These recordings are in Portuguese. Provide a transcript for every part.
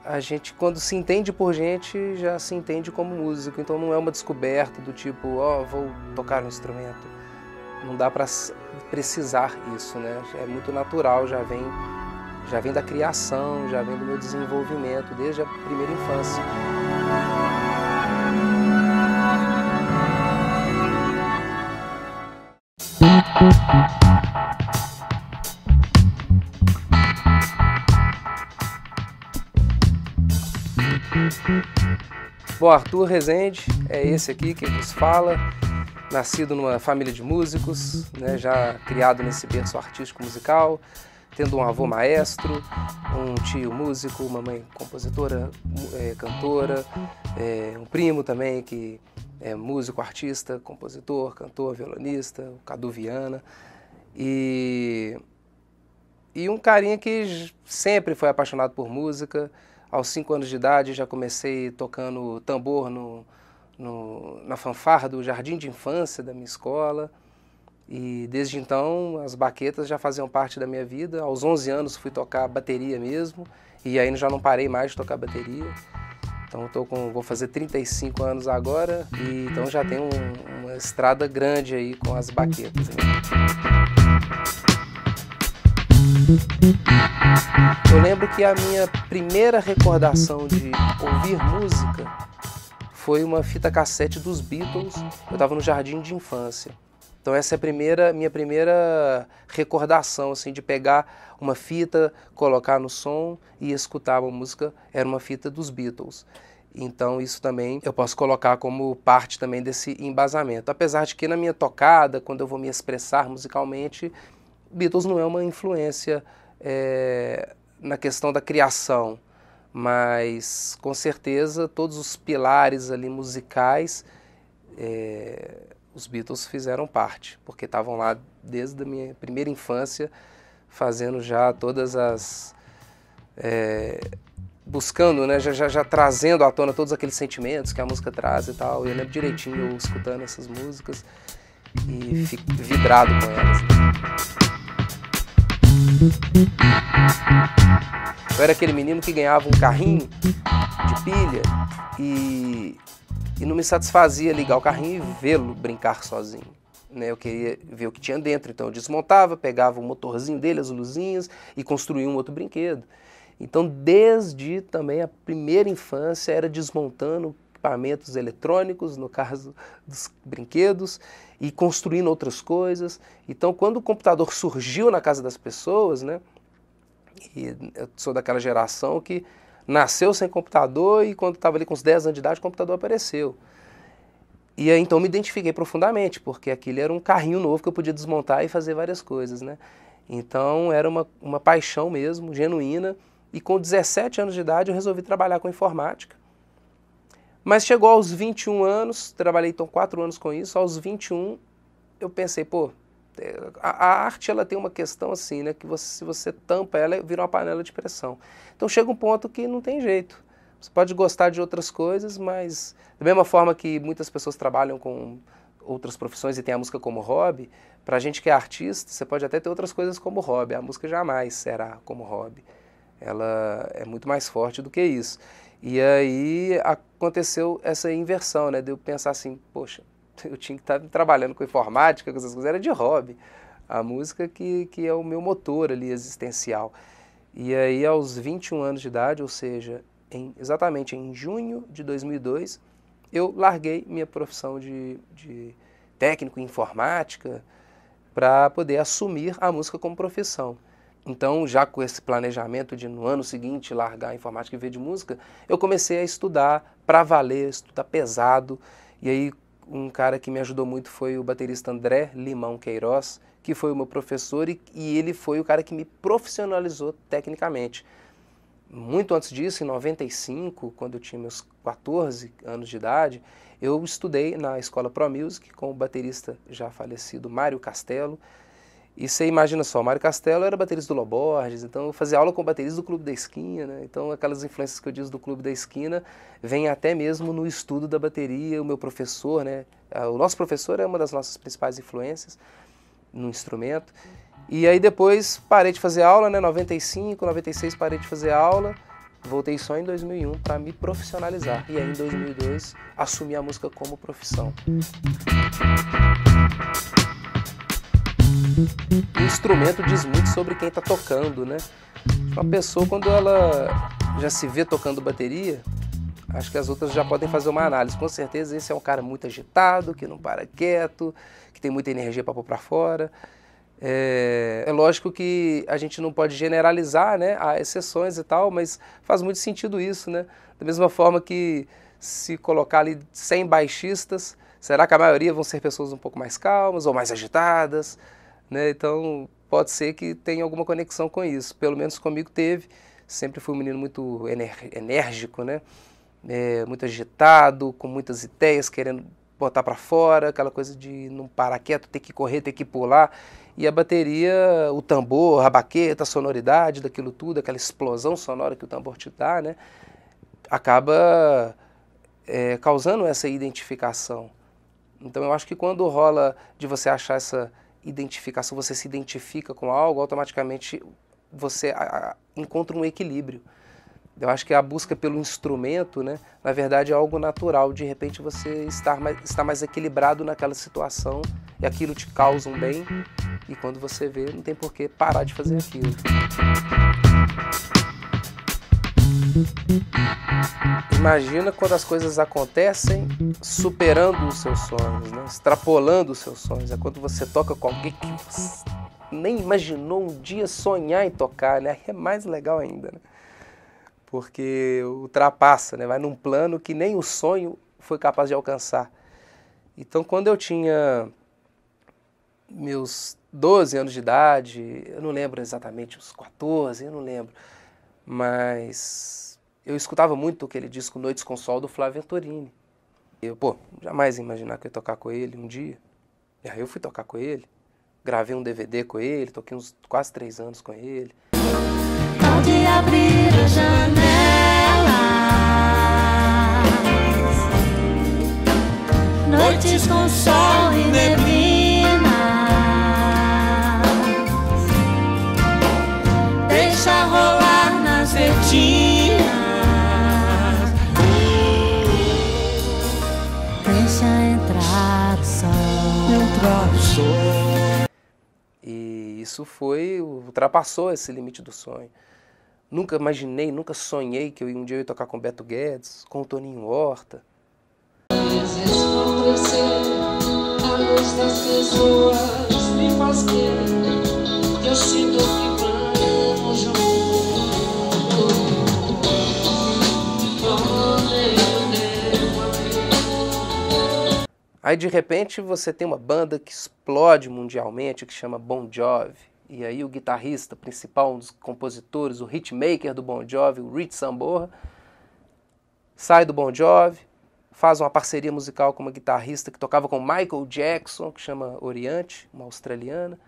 a gente, quando se entende por gente, já se entende como músico. Então não é uma descoberta do tipo, ó, vou tocar um instrumento. Não dá para precisar isso, né? É muito natural, já vem da criação, já vem do meu desenvolvimento, desde a primeira infância. Bom, Arthur Rezende é esse aqui que vos fala, nascido numa família de músicos, né, já criado nesse berço artístico musical, tendo um avô maestro, um tio músico, uma mãe compositora, cantora, um primo também que é músico, artista, compositor, cantor, violonista, o Cadu Viana, e um carinha que sempre foi apaixonado por música. Aos 5 anos de idade já comecei tocando tambor na fanfarra do jardim de infância da minha escola. E desde então as baquetas já faziam parte da minha vida. Aos 11 anos fui tocar bateria mesmo. E aí já não parei mais de tocar bateria. Então vou fazer 35 anos agora. E então já tenho uma estrada grande aí com as baquetas, né? Eu lembro que a minha primeira recordação de ouvir música foi uma fita cassete dos Beatles. Eu estava no jardim de infância. Então essa é a minha primeira recordação, assim, de pegar uma fita, colocar no som e escutar uma música. Era uma fita dos Beatles. Então isso também eu posso colocar como parte também desse embasamento. Apesar de que na minha tocada, quando eu vou me expressar musicalmente, Beatles não é uma influência na questão da criação, mas com certeza todos os pilares ali musicais, os Beatles fizeram parte, porque estavam lá desde a minha primeira infância, fazendo já todas as... buscando, né, já trazendo à tona todos aqueles sentimentos que a música traz e tal. Eu lembro direitinho eu escutando essas músicas e fico vidrado com elas. Eu era aquele menino que ganhava um carrinho de pilha e não me satisfazia ligar o carrinho e vê-lo brincar sozinho, né? Eu queria ver o que tinha dentro, então eu desmontava, pegava o motorzinho dele, as luzinhas e construía um outro brinquedo. Então desde também a primeira infância era desmontando equipamentos eletrônicos, no caso dos brinquedos, e construindo outras coisas. Então, quando o computador surgiu na casa das pessoas, né, e eu sou daquela geração que nasceu sem computador e quando estava ali com uns 10 anos de idade, o computador apareceu. E aí, então, me identifiquei profundamente, porque aquele era um carrinho novo que eu podia desmontar e fazer várias coisas, né? Então, era uma paixão mesmo, genuína, e com 17 anos de idade eu resolvi trabalhar com informática. Mas chegou aos 21 anos, trabalhei então 4 anos com isso, aos 21 eu pensei, pô, a arte ela tem uma questão assim, né, que se você tampa ela, vira uma panela de pressão. Então chega um ponto que não tem jeito. Você pode gostar de outras coisas, mas da mesma forma que muitas pessoas trabalham com outras profissões e tem a música como hobby, pra gente que é artista, você pode até ter outras coisas como hobby, a música jamais será como hobby. Ela é muito mais forte do que isso. E aí aconteceu essa inversão, né, de eu pensar assim, poxa, eu tinha que estar trabalhando com informática, com essas coisas, era de hobby. A música que é o meu motor ali existencial. E aí aos 21 anos de idade, ou seja, exatamente em junho de 2002, eu larguei minha profissão de técnico em informática para poder assumir a música como profissão. Então, já com esse planejamento de no ano seguinte largar a informática e ver de música, eu comecei a estudar para valer, estudar pesado. E aí um cara que me ajudou muito foi o baterista André Limão Queiroz, que foi o meu professor e ele foi o cara que me profissionalizou tecnicamente. Muito antes disso, em 95, quando eu tinha meus 14 anos de idade, eu estudei na Escola Pro Music com o baterista já falecido Mário Castelo. E você imagina só, Mário Castelo era baterista do Loborges, então eu fazia aula com o baterista do Clube da Esquina, né? Então aquelas influências que eu disse do Clube da Esquina vêm até mesmo no estudo da bateria. O meu professor, né? O nosso professor é uma das nossas principais influências no instrumento. E aí depois parei de fazer aula, né? 95, 96 parei de fazer aula Voltei só em 2001 para me profissionalizar. E aí em 2002 assumi a música como profissão. O instrumento diz muito sobre quem está tocando, né? Uma pessoa, quando ela já se vê tocando bateria, acho que as outras já podem fazer uma análise. Com certeza esse é um cara muito agitado, que não para quieto, que tem muita energia para pôr para fora. É lógico que a gente não pode generalizar, né? Há exceções e tal, mas faz muito sentido isso, né? Da mesma forma que se colocar ali 100 baixistas, será que a maioria vão ser pessoas um pouco mais calmas ou mais agitadas, né? Então pode ser que tenha alguma conexão com isso. Pelo menos comigo teve. Sempre fui um menino muito enérgico, né? Muito agitado, com muitas ideias, querendo botar para fora, aquela coisa de não parar quieto, ter que correr, ter que pular. E a bateria, o tambor, a baqueta, a sonoridade daquilo tudo, aquela explosão sonora que o tambor te dá, né, acaba causando essa identificação. Então eu acho que quando rola de você achar essa identificação, você se identifica com algo, automaticamente você encontra um equilíbrio. Eu acho que a busca pelo instrumento, né, na verdade é algo natural, de repente você está mais equilibrado naquela situação e aquilo te causa um bem, e quando você vê, não tem por que parar de fazer aquilo. Imagina quando as coisas acontecem superando os seus sonhos, né, extrapolando os seus sonhos. É quando você toca com alguém que você nem imaginou um dia sonhar em tocar, né, é mais legal ainda, né? Porque ultrapassa, né? Vai num plano que nem o sonho foi capaz de alcançar. Então, quando eu tinha meus 12 anos de idade, eu não lembro exatamente, uns 14, eu não lembro, mas eu escutava muito aquele disco Noites com Sol do Flávio Venturini. Eu, jamais ia imaginar que eu ia tocar com ele um dia. E aí eu fui tocar com ele, gravei um DVD com ele, toquei uns quase 3 anos com ele. Pode abrir as janelas, noites com sol e neblina, deixa rolar nas retinas, deixa entrar o sol. E isso ultrapassou esse limite do sonho. Nunca imaginei, nunca sonhei que um dia eu ia tocar com Beto Guedes, com o Toninho Horta. A luz das pessoas me faz crer que eu sinto que vamos Aí de repente você tem uma banda que explode mundialmente, que chama Bon Jovi. E aí o guitarrista principal, um dos compositores, o hitmaker do Bon Jovi, o Rich Sambora, sai do Bon Jovi, faz uma parceria musical com uma guitarrista que tocava com Michael Jackson, que chama Oriente, uma australiana.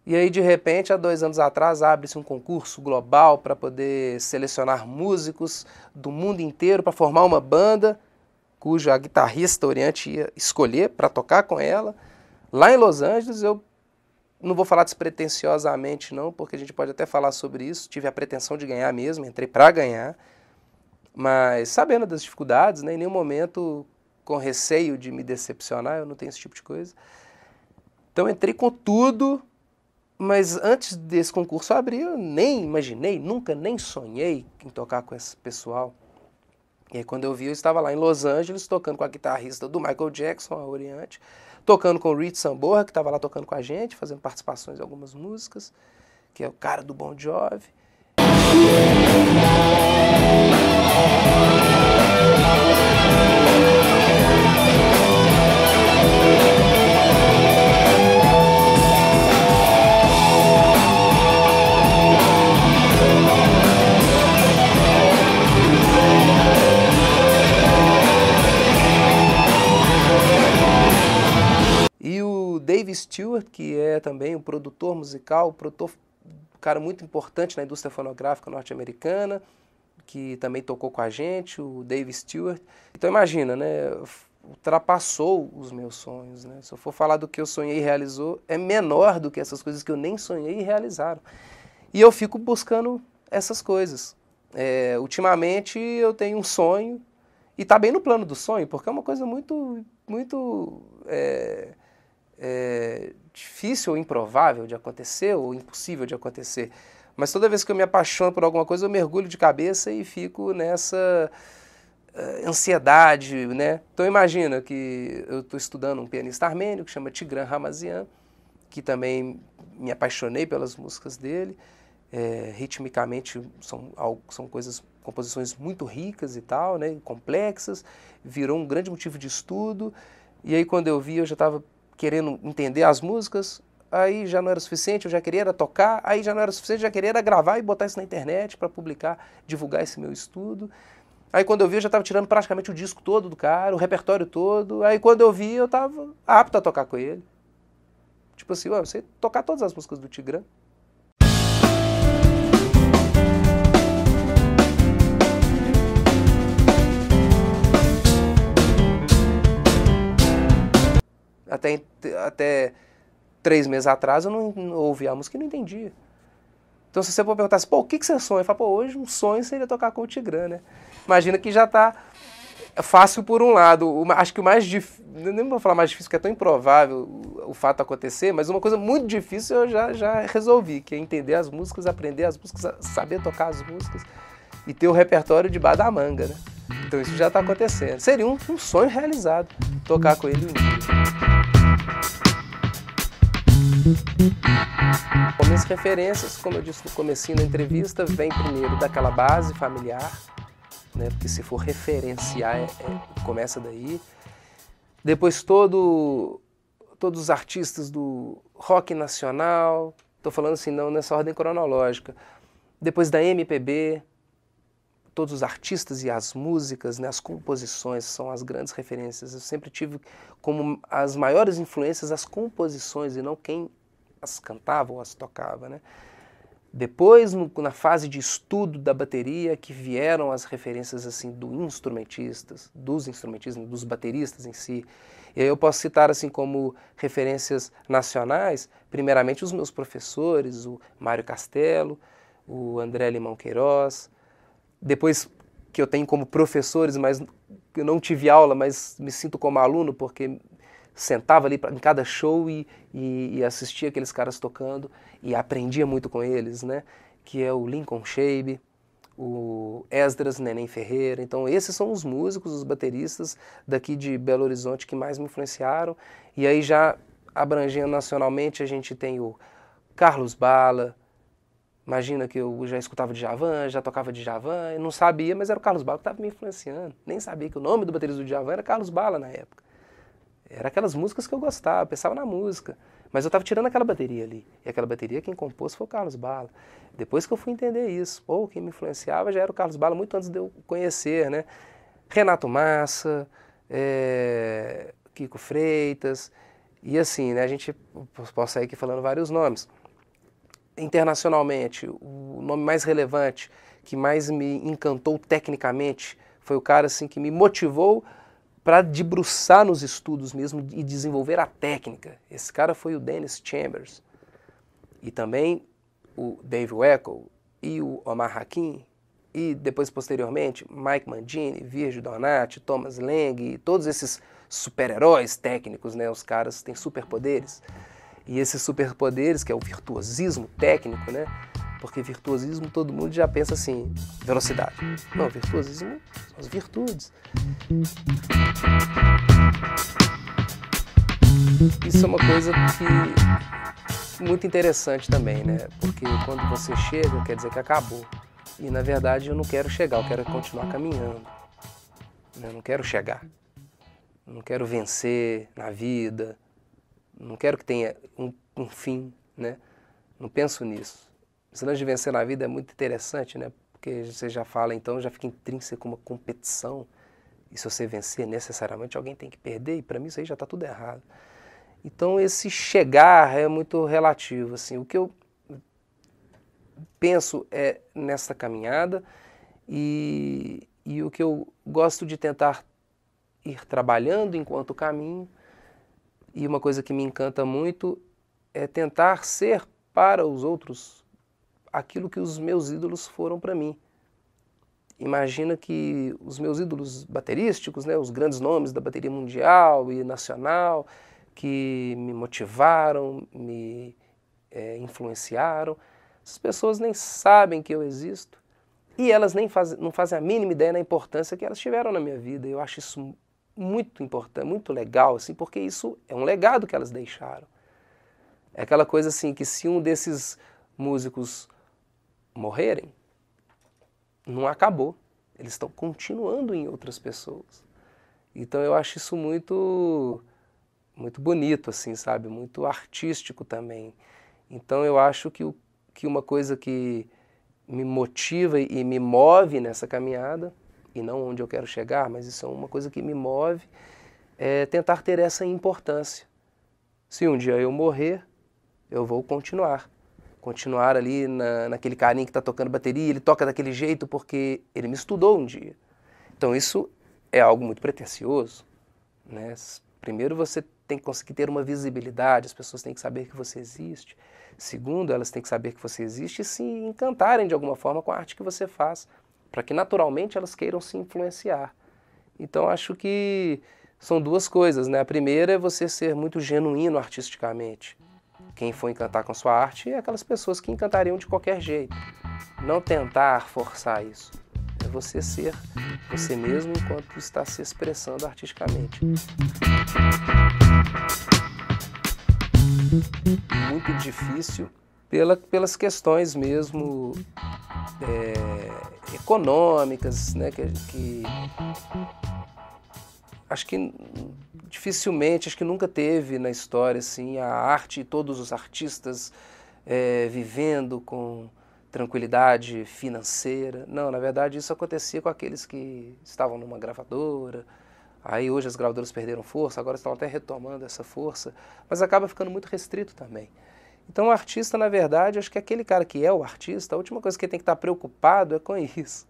E aí de repente, há 2 anos atrás, abre-se um concurso global para poder selecionar músicos do mundo inteiro para formar uma banda, cuja guitarrista Oriente ia escolher para tocar com ela. Lá em Los Angeles, eu não vou falar despretensiosamente não, porque a gente pode até falar sobre isso, tive a pretensão de ganhar mesmo, entrei para ganhar, mas sabendo das dificuldades, né, em nenhum momento com receio de me decepcionar, eu não tenho esse tipo de coisa. Então entrei com tudo, mas antes desse concurso abrir, eu nem imaginei, nunca nem sonhei em tocar com esse pessoal. E aí quando eu vi, eu estava lá em Los Angeles, tocando com a guitarrista do Michael Jackson, a Oriente, tocando com o Rich Sambora, que estava lá tocando com a gente, fazendo participações em algumas músicas, que é o cara do Bon Jovi. E o Dave Stewart, que é também um produtor musical, um cara muito importante na indústria fonográfica norte-americana, que também tocou com a gente, o Dave Stewart. Então imagina, né, ultrapassou os meus sonhos, né? Se eu for falar do que eu sonhei e realizou, é menor do que essas coisas que eu nem sonhei e realizaram. E eu fico buscando essas coisas. Ultimamente eu tenho um sonho, e está bem no plano do sonho, porque é uma coisa muito, muito difícil ou improvável de acontecer, ou impossível de acontecer. Mas toda vez que eu me apaixono por alguma coisa, eu mergulho de cabeça e fico nessa ansiedade, né? Então imagina que eu estou estudando um pianista armênio que chama Tigran Ramazyan, que também me apaixonei pelas músicas dele. Ritmicamente são composições muito ricas e tal, né? Complexas, virou um grande motivo de estudo. E aí quando eu vi, eu já estava querendo entender as músicas. Aí já não era suficiente, eu já queria era tocar, aí já não era suficiente, já queria era gravar e botar isso na internet para publicar, divulgar esse meu estudo. Aí quando eu vi, eu já estava tirando praticamente o disco todo do cara, o repertório todo. Aí quando eu vi, eu estava apto a tocar com ele. Tipo assim, você tocar todas as músicas do Tigran. Até 3 meses atrás eu não ouvia a música e não entendia. Então se você for perguntar assim, o que você sonha? Eu falo, hoje um sonho seria tocar com o Tigran, né? Imagina que já está fácil por um lado. Acho que o mais difícil, nem vou falar mais difícil, porque é tão improvável o fato acontecer, mas uma coisa muito difícil eu já resolvi, que é entender as músicas, aprender as músicas, saber tocar as músicas e ter o repertório debaixo da manga, né? Então isso já está acontecendo. Seria um sonho realizado, tocar com ele um dia. Minhas referências, como eu disse no comecinho da entrevista, vem primeiro daquela base familiar, né? Porque se for referenciar, começa daí. Depois todos os artistas do rock nacional, estou falando assim, não nessa ordem cronológica. Depois da MPB, todos os artistas e as músicas, né, as composições são as grandes referências. Eu sempre tive como as maiores influências as composições e não quem as cantava ou as tocava, né? Depois, na fase de estudo da bateria, que vieram as referências assim dos instrumentistas, dos bateristas em si. E aí eu posso citar assim como referências nacionais, primeiramente os meus professores, o Mário Castelo, o André Limão Queiroz. Depois que eu tenho como professores, mas eu não tive aula, mas me sinto como aluno, porque sentava ali em cada show e assistia aqueles caras tocando e aprendia muito com eles, né? Que é o Lincoln Shabe, o Esdras Neném Ferreira. Então esses são os músicos, os bateristas daqui de Belo Horizonte que mais me influenciaram. E aí já abrangendo nacionalmente a gente tem o Carlos Bala. Imagina que eu já escutava Djavan, já tocava Djavan, eu não sabia, mas era o Carlos Bala que estava me influenciando. Nem sabia que o nome do baterista do Djavan era Carlos Bala na época. Era aquelas músicas que eu gostava, pensava na música. Mas eu estava tirando aquela bateria ali. E aquela bateria quem compôs foi o Carlos Bala. Depois que eu fui entender isso, quem me influenciava já era o Carlos Bala, muito antes de eu conhecer, né? Renato Massa, Kiko Freitas, e assim, né? A gente pode sair aqui falando vários nomes. Internacionalmente, o nome mais relevante, que mais me encantou tecnicamente, foi o cara assim, que me motivou para debruçar nos estudos mesmo e desenvolver a técnica. Esse cara foi o Dennis Chambers. E também o Dave Weckl e o Omar Hakim. E depois, posteriormente, Mike Mangini, Virgil Donati, Thomas Lang e todos esses super-heróis técnicos, né? Os caras têm superpoderes. E esses superpoderes, que é o virtuosismo técnico, né? Porque virtuosismo todo mundo já pensa assim, velocidade. Não, virtuosismo são as virtudes. Isso é uma coisa que muito interessante também, né? Porque quando você chega, quer dizer que acabou. E na verdade eu não quero chegar, eu quero continuar caminhando. Eu não quero chegar. Eu não quero vencer na vida. Não quero que tenha um fim, né? Não penso nisso. Esse lance de vencer na vida é muito interessante, né? Porque você já fala, então, já fica intrínseco uma competição. E se você vencer, necessariamente alguém tem que perder. E para mim isso aí já está tudo errado. Então esse chegar é muito relativo. Assim. O que eu penso é nessa caminhada e o que eu gosto de tentar ir trabalhando enquanto caminho. E uma coisa que me encanta muito é tentar ser para os outros aquilo que os meus ídolos foram para mim. imagina que os meus ídolos baterísticos, né, os grandes nomes da bateria mundial e nacional, que me motivaram, me influenciaram, essas pessoas nem sabem que eu existo e elas não fazem a mínima ideia da importância que elas tiveram na minha vida. Eu acho isso muito importante, muito legal, assim, porque isso é um legado que elas deixaram. É aquela coisa assim que se um desses músicos morrerem, não acabou. Eles estão continuando em outras pessoas. Então eu acho isso muito bonito, assim, sabe? Muito artístico também. Então eu acho que uma coisa que me motiva e me move nessa caminhada, e não onde eu quero chegar, mas isso é uma coisa que me move, é tentar ter essa importância. Se um dia eu morrer, eu vou continuar ali naquele carinha que está tocando bateria, ele toca daquele jeito porque ele me estudou um dia. Então isso é algo muito pretensioso, né? Primeiro você tem que conseguir ter uma visibilidade, as pessoas têm que saber que você existe. Segundo, elas têm que saber que você existe e se encantarem de alguma forma com a arte que você faz, para que naturalmente elas queiram se influenciar. Então acho que são duas coisas, né? A primeira é você ser muito genuíno artisticamente. Quem for encantar com sua arte é aquelas pessoas que encantariam de qualquer jeito. Não tentar forçar isso. É você ser você mesmo enquanto está se expressando artisticamente. Muito difícil pelas questões mesmo econômicas, né? Que acho que dificilmente, acho que nunca teve na história assim, a arte e todos os artistas vivendo com tranquilidade financeira. Não, na verdade isso acontecia com aqueles que estavam numa gravadora. Aí hoje as gravadoras perderam força, agora estão até retomando essa força, mas acaba ficando muito restrito também. Então o artista, na verdade, acho que aquele cara que é o artista, a última coisa que ele tem que estar preocupado é com isso.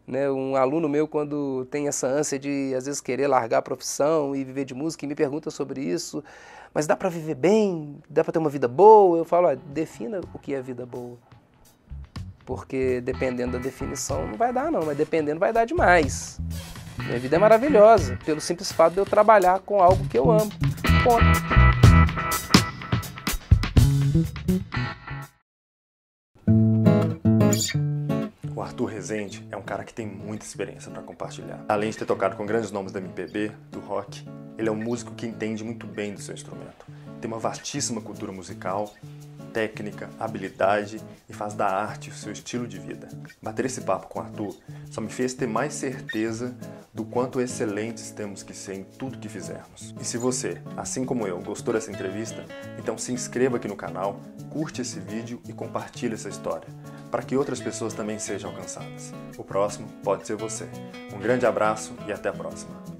Né? Um aluno meu, quando tem essa ânsia de, às vezes, querer largar a profissão e viver de música, e me pergunta sobre isso, mas dá para viver bem? Dá para ter uma vida boa? Eu falo, defina o que é vida boa. Porque dependendo da definição não vai dar não, mas dependendo vai dar demais. Minha vida é maravilhosa, pelo simples fato de eu trabalhar com algo que eu amo. Ponto. O Arthur Rezende é um cara que tem muita experiência para compartilhar. Além de ter tocado com grandes nomes da MPB, do rock, ele é um músico que entende muito bem do seu instrumento. Tem uma vastíssima cultura musical, técnica, habilidade e faz da arte o seu estilo de vida. Bater esse papo com o Arthur só me fez ter mais certeza do quanto excelentes temos que ser em tudo que fizermos. E se você, assim como eu, gostou dessa entrevista, então se inscreva aqui no canal, curte esse vídeo e compartilhe essa história, para que outras pessoas também sejam alcançadas. O próximo pode ser você. Um grande abraço e até a próxima.